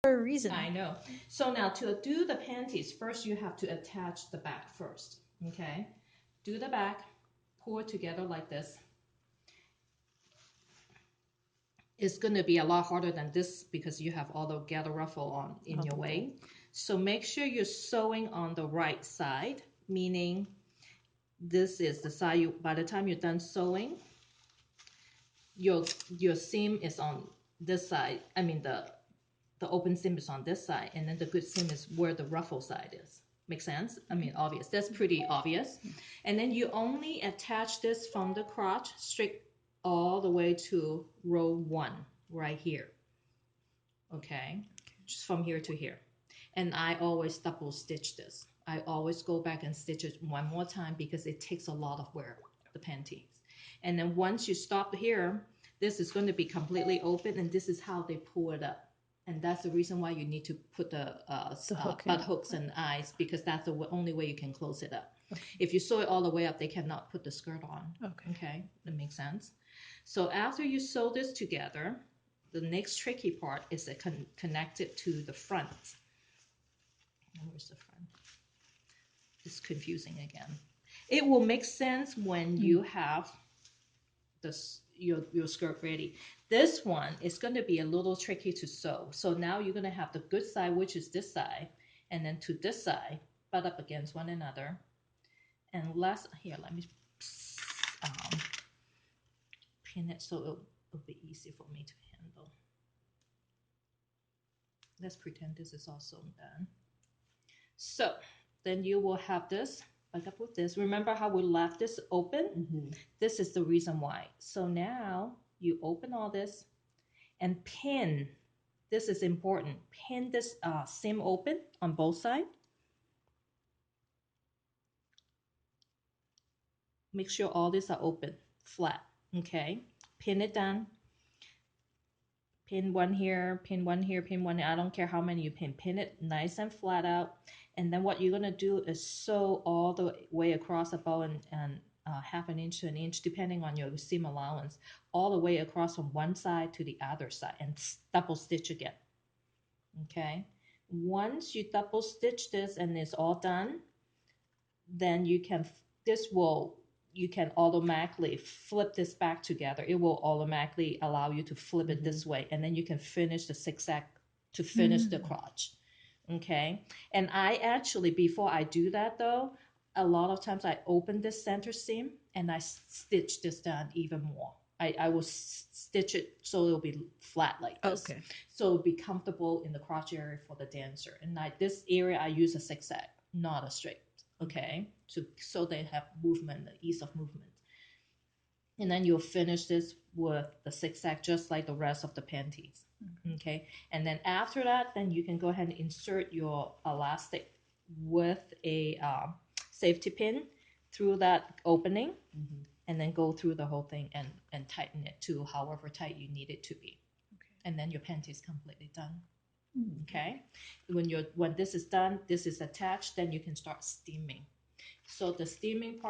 for a reason. I know. So now to do the panties, first you have to attach the back first. Okay, do the back, pull it together like this. It's going to be a lot harder than this because you have all the gather ruffle on in your way. So make sure you're sewing on the right side, meaning this is the side you, by the time you're done sewing, your seam is on this side. I mean the open seam is on this side, and then the good seam is where the ruffle side is. Make sense? I mean, obvious. That's pretty obvious. And then you only attach this from the crotch straight all the way to row 1 right here. Okay, just from here to here. And I always double stitch this. I always go back and stitch it one more time because it takes a lot of wear, the panties. And then once you stop here, this is going to be completely open, and this is how they pull it up. And that's the reason why you need to put the butt hooks and eyes, because that's the only way you can close it up. Okay. If you sew it all the way up, they cannot put the skirt on. Okay, that makes sense. So after you sew this together, the next tricky part is to connect it to the front. Where's the front? It's confusing again. It will make sense when you have this your skirt ready. This one is going to be a little tricky to sew. So now you're going to have the good side, which is this side, and then to this side, butt up against one another. And last, here, let me pin it so it'll be easy for me to handle. Let's pretend this is also done. So then you will have this back up with this. Remember how we left this open? This is the reason why. So now you open all this and pin. This is important. Pin this seam open on both sides. Make sure all these are open, flat. Okay. Pin it down. Pin one here, pin one here, pin one here. I don't care how many you pin. Pin it nice and flat out. And then what you're going to do is sew all the way across about and half an inch to an inch, depending on your seam allowance, all the way across from one side to the other side, and double stitch again. Okay. Once you double stitch this and it's all done, then you can, you can automatically flip this back together. It will automatically allow you to flip it this way, and then you can finish the zigzag to finish the crotch. Okay. And I actually, before I do that though, a lot of times I open this center seam and I stitch this down even more. I will stitch it so it'll be flat like this. Okay. So it'll be comfortable in the crotch area for the dancer. And this area I use a zigzag, not a straight. Okay. So they have movement, the ease of movement. And then you'll finish this with the zigzag just like the rest of the panties. Okay. And then after that, then you can go ahead and insert your elastic with a safety pin through that opening, and then go through the whole thing and tighten it to however tight you need it to be. Okay. And then your panty is completely done. Okay. When this is done, this is attached, then you can start steaming. So the steaming part